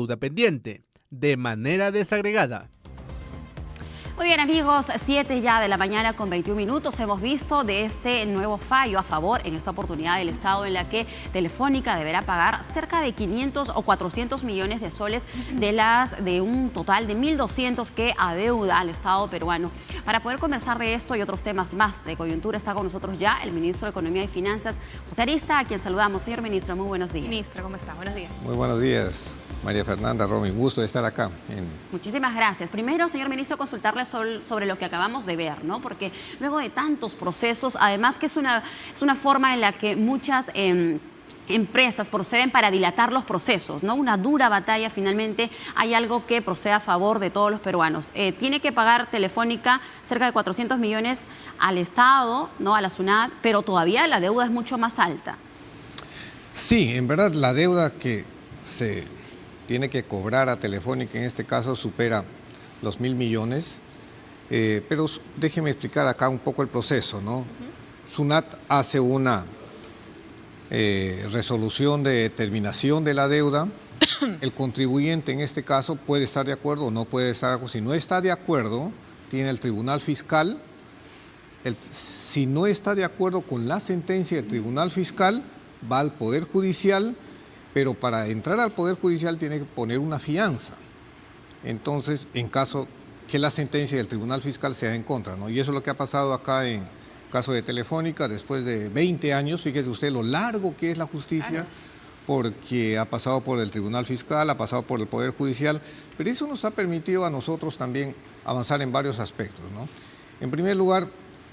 deuda pendiente, de manera desagregada. Muy bien, amigos, 7 ya de la mañana con 21 minutos. Hemos visto de este nuevo fallo a favor en esta oportunidad del Estado, en la que Telefónica deberá pagar cerca de 500 o 400 millones de soles de un total de 1.200 que adeuda al Estado peruano. Para poder conversar de esto y otros temas más de coyuntura, está con nosotros ya el ministro de Economía y Finanzas, José Arista, a quien saludamos. Señor ministro, muy buenos días. Ministro, ¿cómo está? Buenos días. Muy buenos días, María Fernanda, Romy. Gusto de estar acá. Muchísimas gracias. Primero, señor ministro, consultarle sobre lo que acabamos de ver, ¿no? Porque luego de tantos procesos, además que es una forma en la que muchas empresas proceden para dilatar los procesos, ¿no? Una dura batalla, finalmente hay algo que procede a favor de todos los peruanos. Tiene que pagar Telefónica cerca de 400 millones al Estado, ¿no? A la SUNAT, pero todavía la deuda es mucho más alta. Sí, en verdad la deuda que se tiene que cobrar a Telefónica en este caso supera los 1.000 millones, pero déjeme explicar acá un poco el proceso, ¿no? SUNAT hace una resolución de terminación de la deuda. El contribuyente en este caso puede estar de acuerdo o no puede estar de acuerdo. Si no está de acuerdo, tiene el Tribunal Fiscal. Si no está de acuerdo con la sentencia del Tribunal Fiscal, va al Poder Judicial, pero para entrar al Poder Judicial tiene que poner una fianza. Entonces, en caso que la sentencia del Tribunal Fiscal sea en contra, ¿no? Y eso es lo que ha pasado acá en caso de Telefónica, después de 20 años, fíjese usted lo largo que es la justicia, porque ha pasado por el Tribunal Fiscal, ha pasado por el Poder Judicial, pero eso nos ha permitido a nosotros también avanzar en varios aspectos, ¿no? En primer lugar,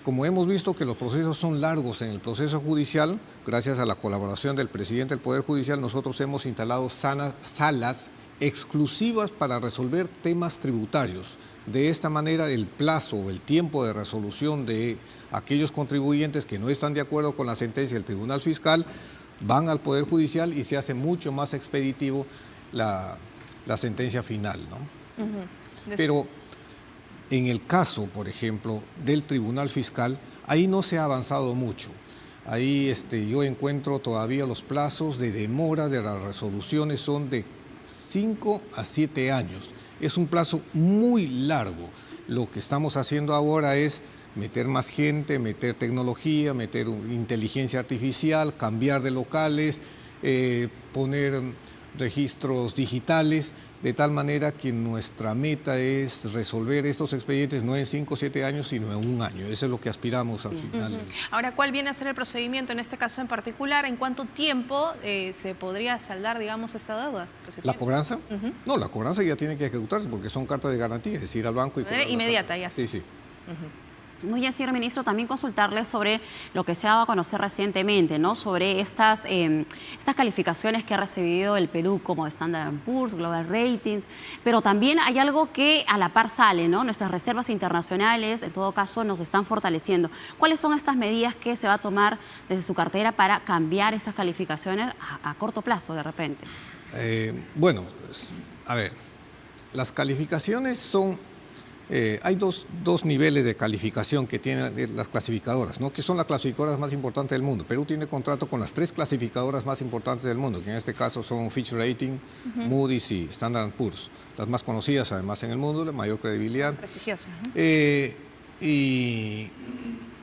como hemos visto que los procesos son largos en el proceso judicial, gracias a la colaboración del presidente del Poder Judicial, nosotros hemos instalado salas exclusivas para resolver temas tributarios. De esta manera, el plazo o el tiempo de resolución de aquellos contribuyentes que no están de acuerdo con la sentencia del Tribunal Fiscal van al Poder Judicial y se hace mucho más expeditivo la sentencia final, ¿no? Pero en el caso, por ejemplo, del Tribunal Fiscal, ahí no se ha avanzado mucho. Ahí yo encuentro todavía los plazos de demora de las resoluciones son de 5 a 7 años. Es un plazo muy largo. Lo que estamos haciendo ahora es meter más gente, meter tecnología, meter inteligencia artificial, cambiar de locales, poner registros digitales, de tal manera que nuestra meta es resolver estos expedientes no en 5 o 7 años, sino en 1 año. Eso es lo que aspiramos al final. Ahora, ¿cuál viene a ser el procedimiento en este caso en particular? ¿En cuánto tiempo se podría saldar, digamos, esta deuda? ¿La cobranza? No, la cobranza ya tiene que ejecutarse porque son cartas de garantía, es decir, al banco y cobrar. Inmediata, ya. Sí, sí. Muy bien, señor ministro, también consultarle sobre lo que se ha dado a conocer recientemente, ¿no? Sobre estas calificaciones que ha recibido el Perú como Standard & Poor's, Global Ratings, pero también hay algo que a la par sale, ¿no? Nuestras reservas internacionales, en todo caso, nos están fortaleciendo. ¿Cuáles son estas medidas que se va a tomar desde su cartera para cambiar estas calificaciones a corto plazo, de repente? Bueno, a ver, las calificaciones son... hay dos niveles de calificación que tienen las clasificadoras, ¿no? Que son las clasificadoras más importantes del mundo. Perú tiene contrato con las 3 clasificadoras más importantes del mundo, que en este caso son Fitch Rating, Moody's y Standard & Poor's, las más conocidas además en el mundo, la mayor credibilidad. Prestigiosa. Y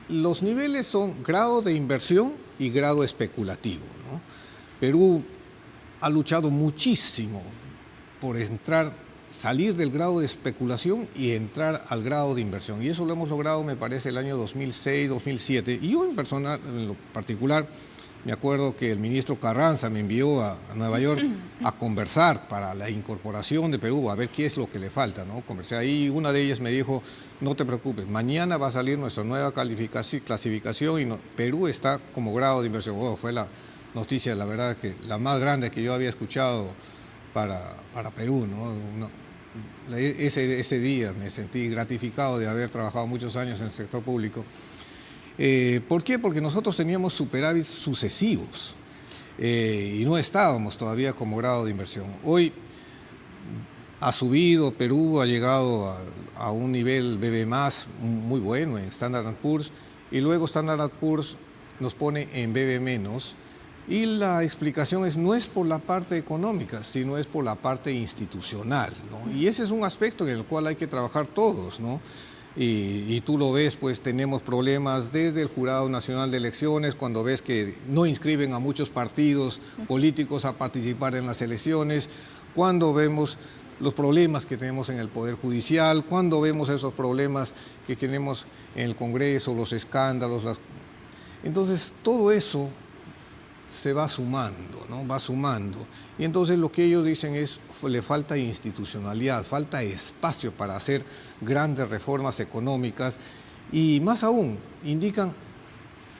los niveles son grado de inversión y grado especulativo, ¿no? Perú ha luchado muchísimo por salir del grado de especulación y entrar al grado de inversión. Y eso lo hemos logrado, me parece, el año 2006, 2007. Y yo en lo particular, me acuerdo que el ministro Carranza me envió a Nueva York a conversar para la incorporación de Perú, a ver qué es lo que le falta, ¿no? Conversé ahí y una de ellas me dijo, no te preocupes, mañana va a salir nuestra nueva clasificación y Perú está como grado de inversión. Oh, fue la noticia, la verdad, que la más grande que yo había escuchado para Perú, ¿no? Ese día me sentí gratificado de haber trabajado muchos años en el sector público. ¿Por qué? Porque nosotros teníamos superávits sucesivos y no estábamos todavía como grado de inversión. Hoy ha subido, Perú ha llegado a un nivel BB+, muy bueno en Standard & Poor's, y luego Standard & Poor's nos pone en BB-, Y la explicación no es por la parte económica, sino es por la parte institucional, ¿no? Y ese es un aspecto en el cual hay que trabajar todos, ¿no? Y tú lo ves, pues tenemos problemas desde el Jurado Nacional de Elecciones, cuando ves que no inscriben a muchos partidos políticos a participar en las elecciones, cuando vemos los problemas que tenemos en el Poder Judicial, cuando vemos esos problemas que tenemos en el Congreso, los escándalos. Entonces, todo eso se va sumando, ¿no? Va sumando. Y entonces lo que ellos dicen es, le falta institucionalidad, falta espacio para hacer grandes reformas económicas y más aún, indican,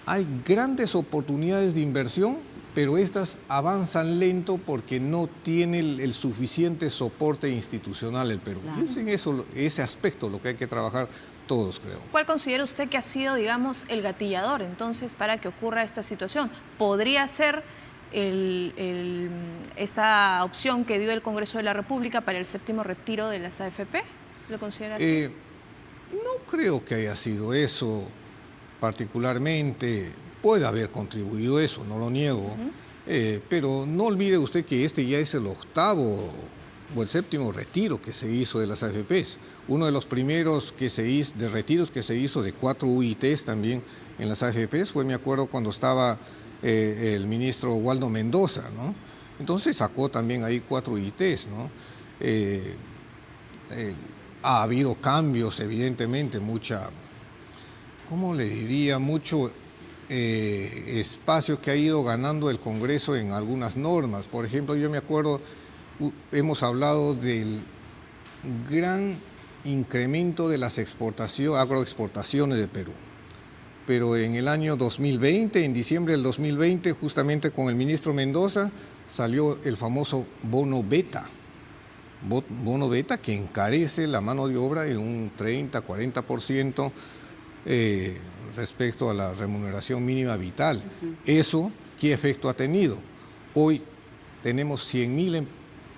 hay grandes oportunidades de inversión, pero estas avanzan lento porque no tiene el suficiente soporte institucional el Perú. Claro. Y es en eso, ese aspecto lo que hay que trabar todos, creo. ¿Cuál considera usted que ha sido, digamos, el gatillador entonces para que ocurra esta situación? ¿Podría ser esta opción que dio el Congreso de la República para el 7º retiro de las AFP? ¿Lo considera así? No creo que haya sido eso particularmente. Puede haber contribuido eso, no lo niego, pero no olvide usted que este ya es el 8º o el 7º retiro que se hizo de las AFPs. Uno de los primeros de retiros que se hizo de 4 UITs también en las AFPs fue, me acuerdo, cuando estaba el ministro Waldo Mendoza, ¿no? Entonces sacó también ahí 4 UITs, ¿no? Ha habido cambios, evidentemente, ¿cómo le diría? Mucho espacio que ha ido ganando el Congreso en algunas normas. Por ejemplo, yo me acuerdo, hemos hablado del gran incremento de las agroexportaciones de Perú. Pero en el año 2020, en diciembre del 2020, justamente con el ministro Mendoza, salió el famoso bono beta. Bono beta que encarece la mano de obra en un 30-40% respecto a la remuneración mínima vital. ¿Eso qué efecto ha tenido? Hoy tenemos 100.000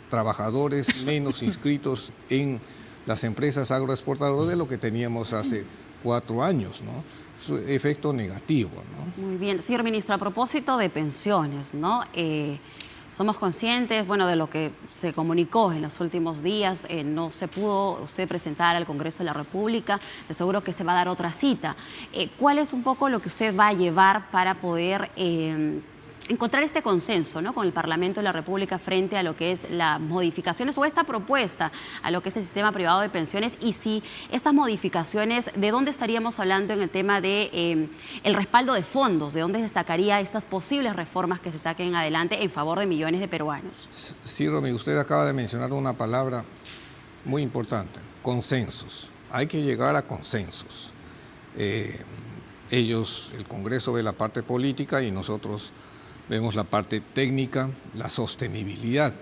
trabajadores menos inscritos en las empresas agroexportadoras de lo que teníamos hace 4 años, ¿no? Es un efecto negativo, ¿no? Muy bien. Señor ministro, a propósito de pensiones, ¿no? Somos conscientes, bueno, de lo que se comunicó en los últimos días. No se pudo usted presentar al Congreso de la República. De seguro que se va a dar otra cita. ¿Cuál es un poco lo que usted va a llevar para poder encontrar este consenso, ¿no?, con el Parlamento de la República frente a lo que es las modificaciones o esta propuesta a lo que es el sistema privado de pensiones? Y si estas modificaciones, ¿de dónde estaríamos hablando en el tema de el respaldo de fondos? ¿De dónde se sacaría estas posibles reformas que se saquen adelante en favor de millones de peruanos? Sí, Romy, usted acaba de mencionar una palabra muy importante: consensos. Hay que llegar a consensos. El Congreso ve la parte política y nosotros vemos la parte técnica, la sostenibilidad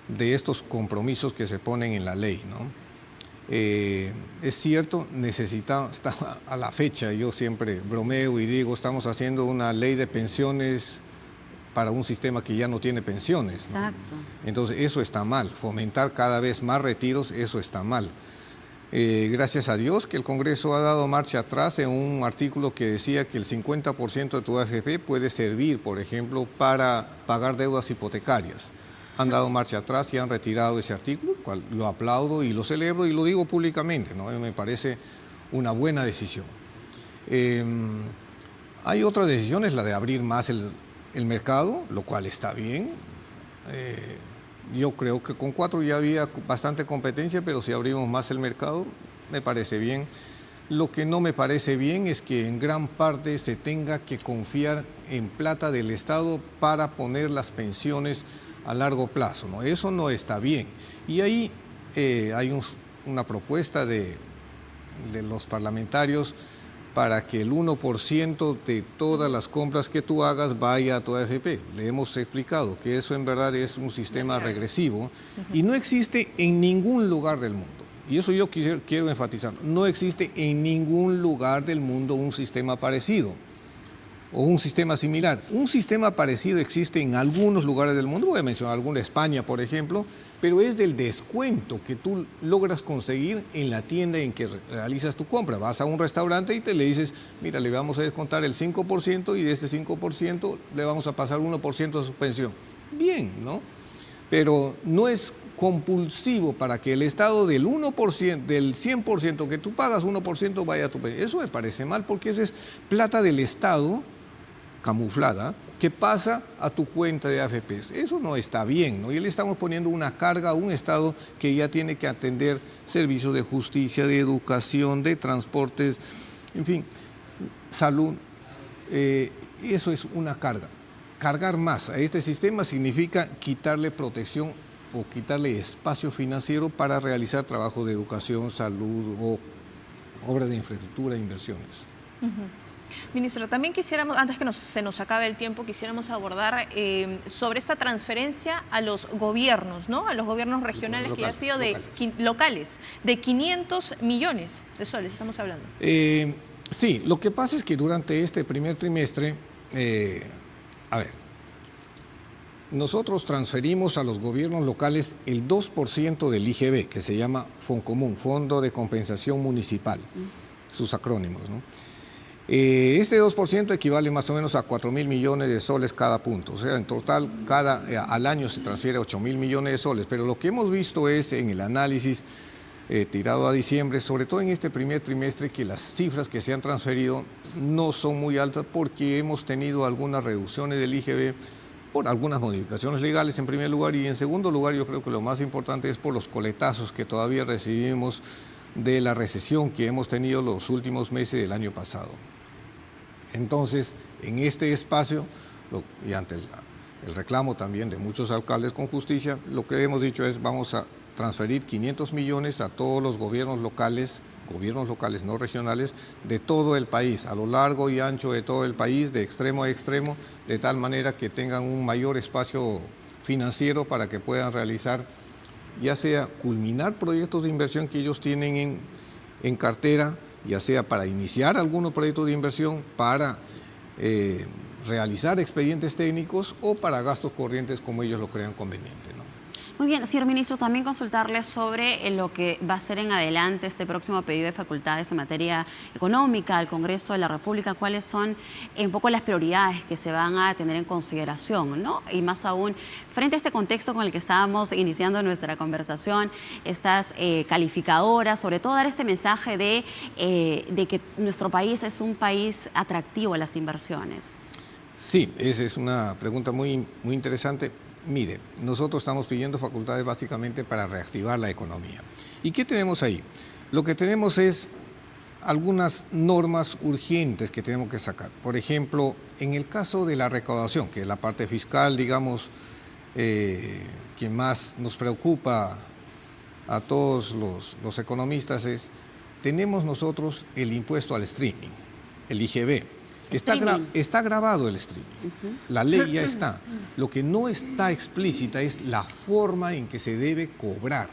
de estos compromisos que se ponen en la ley, ¿no? Es cierto, está a la fecha, yo siempre bromeo y digo, estamos haciendo una ley de pensiones para un sistema que ya no tiene pensiones, ¿no? Exacto. Entonces eso está mal, fomentar cada vez más retiros, eso está mal. Gracias a Dios que el Congreso ha dado marcha atrás en un artículo que decía que el 50% de tu AFP puede servir, por ejemplo, para pagar deudas hipotecarias. Han dado marcha atrás y han retirado ese artículo, cual yo aplaudo y lo celebro y lo digo públicamente, ¿no? Me parece una buena decisión. Hay otras decisiones, la de abrir más el mercado, lo cual está bien. Yo creo que con 4 ya había bastante competencia, pero si abrimos más el mercado, me parece bien. Lo que no me parece bien es que en gran parte se tenga que confiar en plata del Estado para poner las pensiones a largo plazo, ¿no? Eso no está bien. Y ahí hay una propuesta de los parlamentarios para que el 1% de todas las compras que tú hagas vaya a tu AFP. Le hemos explicado que eso en verdad es un sistema regresivo y no existe en ningún lugar del mundo. Y eso yo quiero enfatizar. No existe en ningún lugar del mundo un sistema parecido. o un sistema similar. Un sistema parecido existe en algunos lugares del mundo, voy a mencionar alguna, España, por ejemplo, pero es del descuento que tú logras conseguir en la tienda en que realizas tu compra. Vas a un restaurante y le dices, mira, le vamos a descontar el 5% y de este 5% le vamos a pasar 1% de su pensión. Bien, ¿no? Pero no es compulsivo para que el Estado del 1%, del 100% que tú pagas, 1% vaya a tu pensión. Eso me parece mal porque eso es plata del Estado camuflada que pasa a tu cuenta de AFPs. Eso no está bien, ¿no? Y le estamos poniendo una carga a un Estado que ya tiene que atender servicios de justicia, de educación, de transportes, en fin, salud. Eso es una carga. Cargar más a este sistema significa quitarle protección o quitarle espacio financiero para realizar trabajo de educación, salud o obras de infraestructura e inversiones. Ministro, también quisiéramos, antes que se nos acabe el tiempo, quisiéramos abordar sobre esta transferencia a los gobiernos, ¿no? A los gobiernos regionales, locales, que ya ha sido locales, de 500 millones de soles, estamos hablando. Sí, lo que pasa es que durante este primer trimestre, nosotros transferimos a los gobiernos locales el 2% del IGB, que se llama FONCOMUN, Fondo de Compensación Municipal, sus acrónimos, ¿no? Este 2% equivale más o menos a 4.000 millones de soles cada punto. O sea, en total, al año se transfiere 8.000 millones de soles. Pero lo que hemos visto es en el análisis tirado a diciembre, sobre todo en este primer trimestre, que las cifras que se han transferido no son muy altas porque hemos tenido algunas reducciones del IGB por algunas modificaciones legales en primer lugar, y en segundo lugar yo creo que lo más importante es por los coletazos que todavía recibimos de la recesión que hemos tenido los últimos meses del año pasado. Entonces, en este espacio, y ante el reclamo también de muchos alcaldes con justicia, lo que hemos dicho es vamos a transferir 500 millones a todos los gobiernos locales no regionales, de todo el país, a lo largo y ancho de todo el país, de extremo a extremo, de tal manera que tengan un mayor espacio financiero para que puedan realizar, ya sea culminar proyectos de inversión que ellos tienen en cartera, ya sea para iniciar algunos proyectos de inversión, para realizar expedientes técnicos o para gastos corrientes como ellos lo crean conveniente, ¿no? Muy bien, señor ministro, también consultarle sobre lo que va a ser en adelante este próximo pedido de facultades en materia económica al Congreso de la República. ¿Cuáles son un poco las prioridades que se van a tener en consideración, ¿no? Y más aún, frente a este contexto con el que estábamos iniciando nuestra conversación, estas calificadoras, sobre todo dar este mensaje de que nuestro país es un país atractivo a las inversiones. Sí, esa es una pregunta muy interesante. Mire, nosotros estamos pidiendo facultades básicamente para reactivar la economía. ¿Y qué tenemos ahí? Lo que tenemos es algunas normas urgentes que tenemos que sacar. Por ejemplo, en el caso de la recaudación, que es la parte fiscal, digamos, que más nos preocupa a todos los economistas, tenemos nosotros el impuesto al streaming, el IGB. Está grabado el streaming, la ley ya está. Lo que no está explícita es la forma en que se debe cobrar.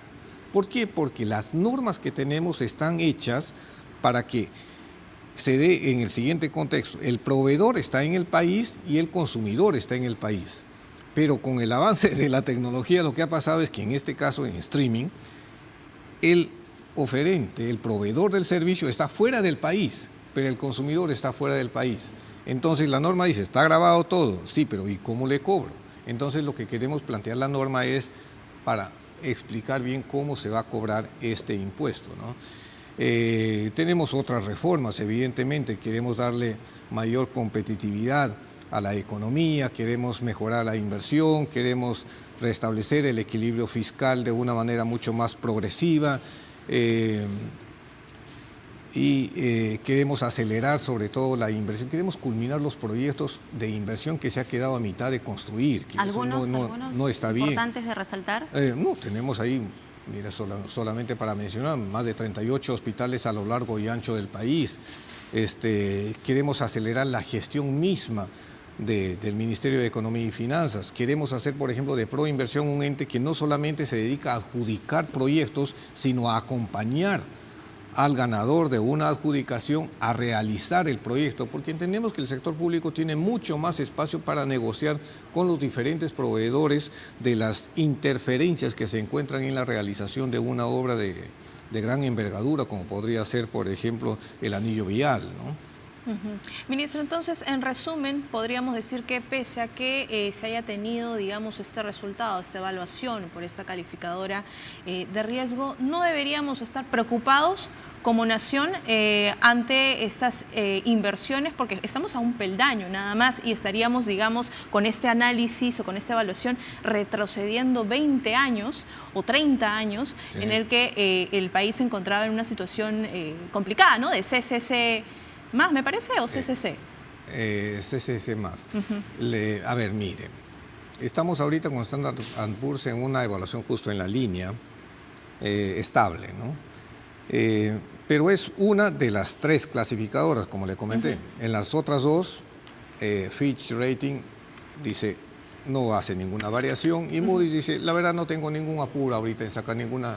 ¿Por qué? Porque las normas que tenemos están hechas para que se dé en el siguiente contexto. El proveedor está en el país y el consumidor está en el país. Pero con el avance de la tecnología lo que ha pasado es que en este caso en streaming, el oferente, el proveedor del servicio está fuera del país, pero el consumidor está fuera del país. Entonces la norma dice, está grabado todo, sí, pero ¿y cómo le cobro? Entonces lo que queremos plantear la norma es para explicar bien cómo se va a cobrar este impuesto, ¿no? Tenemos otras reformas, evidentemente, queremos darle mayor competitividad a la economía, queremos mejorar la inversión, queremos restablecer el equilibrio fiscal de una manera mucho más progresiva, queremos acelerar sobre todo la inversión, queremos culminar los proyectos de inversión que se ha quedado a mitad de construir, que ¿Algunos no está bien. ¿Importantes de resaltar? No, tenemos ahí, mira, solamente para mencionar, más de 38 hospitales a lo largo y ancho del país. Queremos acelerar la gestión misma del Ministerio de Economía y Finanzas. Queremos hacer, por ejemplo, de Proinversión un ente que no solamente se dedica a adjudicar proyectos, sino a acompañar al ganador de una adjudicación a realizar el proyecto, porque entendemos que el sector público tiene mucho más espacio para negociar con los diferentes proveedores de las interferencias que se encuentran en la realización de una obra de gran envergadura, como podría ser, por ejemplo, el anillo vial, ¿no? Ministro, entonces, en resumen, podríamos decir que pese a que se haya tenido, digamos, este resultado, esta evaluación por esta calificadora de riesgo, no deberíamos estar preocupados como nación ante estas inversiones, porque estamos a un peldaño nada más y estaríamos, digamos, con este análisis o con esta evaluación retrocediendo 20 años o 30 años sí, en el que el país se encontraba en una situación complicada, ¿no? De CCC más, me parece, o CCC. CCC más. A ver, miren, estamos ahorita con Standard & Poor's en una evaluación justo en la línea estable, ¿no? Pero es una de las 3 clasificadoras, como le comenté. En las otras 2, Fitch Rating dice no hace ninguna variación y Moody's dice, la verdad no tengo ningún apuro ahorita en sacar ninguna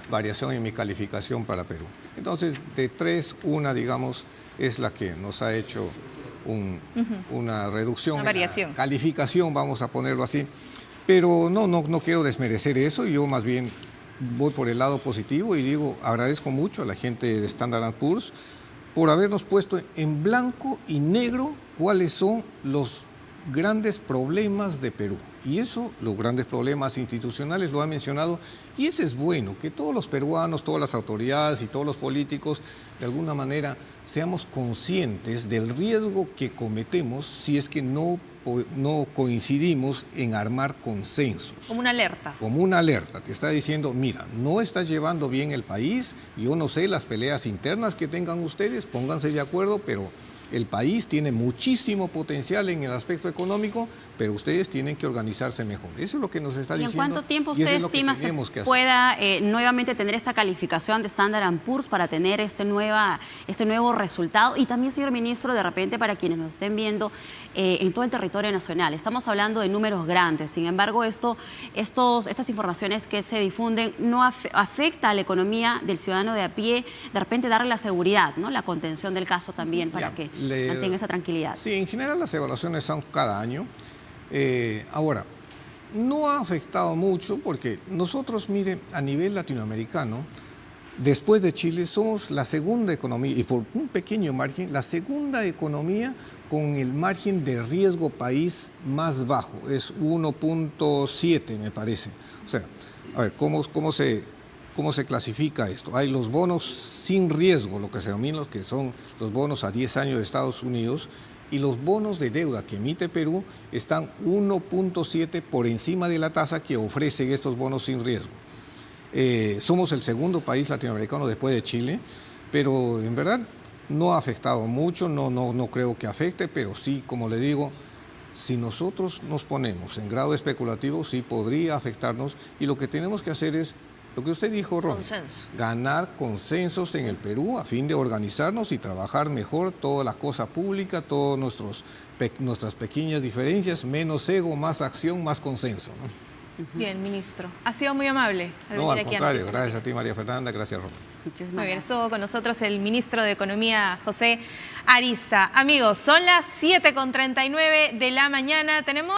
variación en mi calificación para Perú. Entonces, de 3, una, digamos, es la que nos ha hecho una reducción una variación en la calificación, vamos a ponerlo así. Pero no quiero desmerecer eso, yo más bien voy por el lado positivo y digo, agradezco mucho a la gente de Standard & Poor's por habernos puesto en blanco y negro cuáles son los grandes problemas de Perú. Y eso, los grandes problemas institucionales, lo ha mencionado, y ese es bueno, que todos los peruanos, todas las autoridades y todos los políticos, de alguna manera, seamos conscientes del riesgo que cometemos si es que no coincidimos en armar consensos. Como una alerta. Como una alerta, te está diciendo, mira, no estás llevando bien el país, yo no sé las peleas internas que tengan ustedes, pónganse de acuerdo, pero el país tiene muchísimo potencial en el aspecto económico, pero ustedes tienen que organizarse mejor. Eso es lo que nos está diciendo. ¿Y en cuánto tiempo usted estima se pueda nuevamente tener esta calificación de Standard & Poor's para tener este nuevo resultado? Y también, señor ministro, de repente para quienes nos estén viendo en todo el territorio nacional, estamos hablando de números grandes. Sin embargo, estas informaciones que se difunden no afecta a la economía del ciudadano de a pie, de repente darle la seguridad, ¿no? La contención del caso también para que mantenga esa tranquilidad. Sí, en general las evaluaciones son cada año. Ahora, no ha afectado mucho porque nosotros, mire, a nivel latinoamericano, después de Chile, somos la segunda economía, y por un pequeño margen, la segunda economía con el margen de riesgo país más bajo. Es 1.7, me parece. O sea, a ver, ¿cómo se clasifica esto? Hay los bonos sin riesgo, lo que se denomina, que son los bonos a 10 años de Estados Unidos, y los bonos de deuda que emite Perú están 1.7 por encima de la tasa que ofrecen estos bonos sin riesgo. Somos el segundo país latinoamericano después de Chile, pero en verdad no ha afectado mucho, no creo que afecte, pero sí, como le digo, si nosotros nos ponemos en grado especulativo, sí podría afectarnos, y lo que tenemos que hacer es lo que usted dijo, Ron, ganar consensos en el Perú a fin de organizarnos y trabajar mejor toda la cosa pública, todas nuestras pequeñas diferencias, menos ego, más acción, más consenso, ¿no? Bien, ministro. Ha sido muy amable. No, al contrario, gracias a ti, María Fernanda, gracias, Ron. Muy bien, estuvo con nosotros el ministro de Economía, José Arista. Amigos, son las 7:39 de la mañana. Tenemos